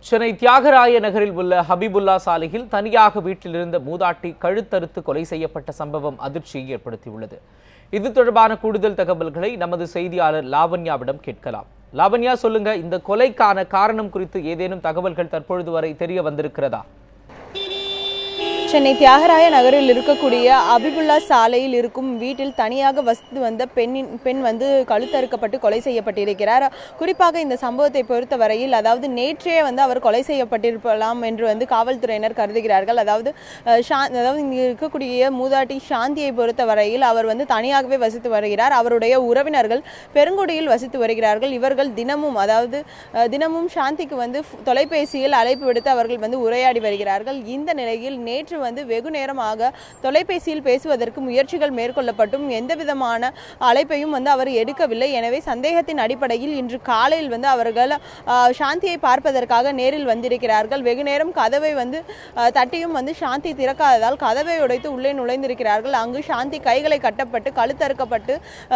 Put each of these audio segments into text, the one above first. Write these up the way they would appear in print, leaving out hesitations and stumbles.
சென்னை தியாகராய நகரில் உள்ள ஹபிபுல்லா சாலையில் தனியாக வீட்டில் இருந்த மூதாட்டி கழுத்தறுத்து கொலை செய்யப்பட்ட சம்பவம் அதிர்ச்சியை ஏற்படுத்தியுள்ளது. இது தொடர்பான கூடுதல் தகவல்களை நமது செய்தியாளர் லாவண்யாவிடம் கேட்கலாம். லாவண்யா, சொல்லுங்க, இந்த கொலைக்கான காரணம் குறித்து ஏதேனும் தகவல்கள் தற்பொழுது வரை தெரிய வந்திருக்கிறதா? சென்னை தியாகராய நகரில் இருக்கக்கூடிய ஹபிபுல்லா சாலையில் இருக்கும் வீட்டில் தனியாக வசித்து வந்த பெண் வந்து கழுத்தறுக்கப்பட்டு கொலை செய்யப்பட்டிருக்கிறார். குறிப்பாக இந்த சம்பவத்தை பொறுத்த வரையில் நேற்றே அவர் கொலை செய்யப்பட்டிருக்கலாம் என்று காவல்துறையினர் கருதுகிறார்கள். அதாவது இங்கே இருக்கக்கூடிய மூதாட்டி சாந்தியை பொறுத்த வரையில் அவர் தனியாகவே வசித்து வருகிறார். அவருடைய உறவினர்கள் பெருங்குடியில் வசித்து வருகிறார்கள். இவர்கள் தினமும் சாந்திக்கு தொலைபேசியில் அழைப்பு விடுத்து அவர்கள் உரையாடி வருகிறார்கள். இந்த நிலையில் நேற்று வெகு நேரமாக தொலைபேசியில் பேசுவதற்கு முயற்சிகள் மேற்கொள்ளப்பட்டும் எந்த விதமான அழைப்பையும் அவர் எடுக்கவில்லை. எனவே சந்தேகத்தின் அடிப்படையில் இன்று காலையில் அவர்கள் சாந்தியை பார்ப்பதற்காக நேரில் வந்திருக்கிறார்கள். வெகு நேரம் கதவை தட்டியும் சாந்தி திறக்காததால் கதவை உடைத்து உள்ளே நுழைந்திருக்கிறார்கள். அங்கு சாந்தி கைகளை கட்டப்பட்டு கழுத்தறுக்கப்பட்டு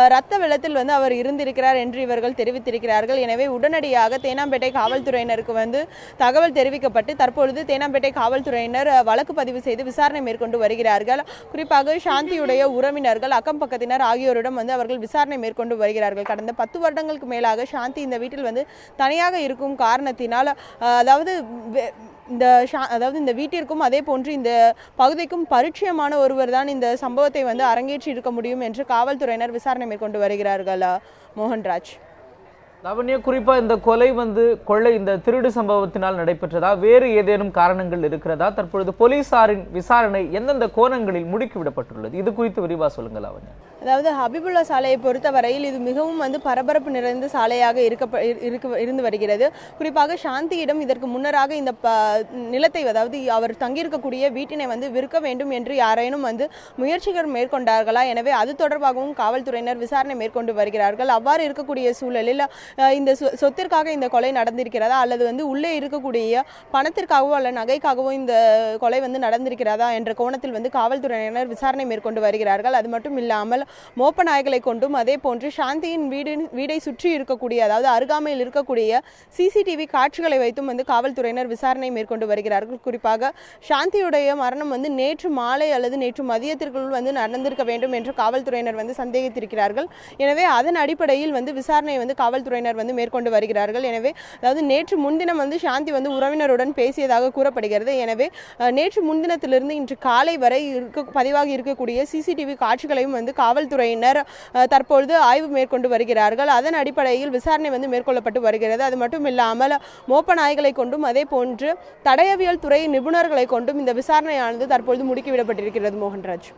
இரத்த வெள்ளத்தில் அவர் இருந்திருக்கிறார் என்று இவர்கள் தெரிவித்திருக்கிறார்கள். எனவே உடனடியாக தேனாம்பேட்டை காவல்துறையினருக்கு தகவல் தெரிவிக்கப்பட்டு தற்பொழுது தேனாம்பேட்டை காவல்துறையினர் வழக்கு பதிவு செய்து விசாரணை மேற்கொண்டு வருகிறார்கள். குறிப்பாக சாந்தியுடைய உறவினர்கள், அக்கம் பக்கத்தினர் ஆகியோரிடம் அவர்கள் விசாரணை மேற்கொண்டு வருகிறார்கள். கடந்த 10 வருடங்களுக்கு மேலாக சாந்தி இந்த வீட்டில் தனியாக இருக்கும் காரணத்தினால் இந்த வீட்டிற்கும் அதே போன்று இந்த பகுதிக்கும் பரிச்சயமான ஒருவர் தான் இந்த சம்பவத்தை அரங்கேற்றி இருக்க முடியும் என்று காவல்துறையினர் விசாரணை மேற்கொண்டு வருகிறார்கள். மோகன்ராஜ். லாவண்யா, குறிப்பா இந்த கொலை இந்த திருடு சம்பவத்தினால் நடைபெற்றதா, வேறு ஏதேனும் காரணங்கள் இருக்கிறதா? தற்பொழுது போலீசாரின் விசாரணை எந்தெந்த கோணங்களில் முடுக்கிவிடப்பட்டுள்ளது? இது குறித்து விரிவா சொல்லுங்க லாவண்யா. ஹபிபுல்லா சாலையை பொறுத்த வரையில் இது மிகவும் பரபரப்பு நிறைந்த சாலையாக இருந்து வருகிறது. குறிப்பாக சாந்தியிடம் இதற்கு முன்னராக இந்த நிலத்தை அவர் தங்கியிருக்கக்கூடிய வீட்டினை விற்க வேண்டும் என்று யாரேனும் முயற்சிகள் மேற்கொண்டார்களா? எனவே அது தொடர்பாகவும் காவல்துறையினர் விசாரணை மேற்கொண்டு வருகிறார்கள். அவ்வாறு இருக்கக்கூடிய சூழலில் இந்த சொத்திற்காக இந்த கொலை நடந்திருக்கிறதா அல்லது உள்ளே இருக்கக்கூடிய பணத்திற்காகவோ அல்ல நகைக்காகவோ இந்த கொலை நடந்திருக்கிறதா என்ற கோணத்தில் காவல்துறையினர் விசாரணை மேற்கொண்டு வருகிறார்கள். அது மட்டும் இல்லாமல் மோப்ப நாய்களை கொண்டும் அதே போன்று சாந்தியின் வீடை சுற்றி இருக்கக்கூடிய அருகாமையில் இருக்கக்கூடிய சிசிடிவி காட்சிகளை வைத்தும் காவல்துறையினர் விசாரணை மேற்கொண்டு வருகிறார்கள். குறிப்பாக சாந்தியுடைய மரணம் நேற்று மாலை அல்லது நேற்று மதியத்திற்குள் நடந்திருக்க வேண்டும் என்று காவல்துறையினர் சந்தேகித்திருக்கிறார்கள். எனவே அதன் அடிப்படையில் விசாரணை காவல்துறையினர் மேற்கொண்டு வருகிறார்கள். எனவே நேற்று முன்தினம் சாந்தி உறவினருடன் பேசியதாக கூறப்படுகிறது. எனவே நேற்று முன்தினத்திலிருந்து இன்று காலை வரை பதிவாகி இருக்கக்கூடிய சிசிடிவி காட்சிகளையும் காவல்துறையினர் தற்பொழுது ஆய்வு மேற்கொண்டு வருகிறார்கள். அதன் அடிப்படையில் விசாரணை மேற்கொள்ளப்பட்டு வருகிறது. அது மட்டும் இல்லாமல் மோப்ப நாய்களை கொண்டும் அதே போன்று தடயவியல் துறை நிபுணர்களை கொண்டும் இந்த விசாரணையானது தற்பொழுது முடுக்கிவிடப்பட்டிருக்கிறது. மோகன்ராஜ்.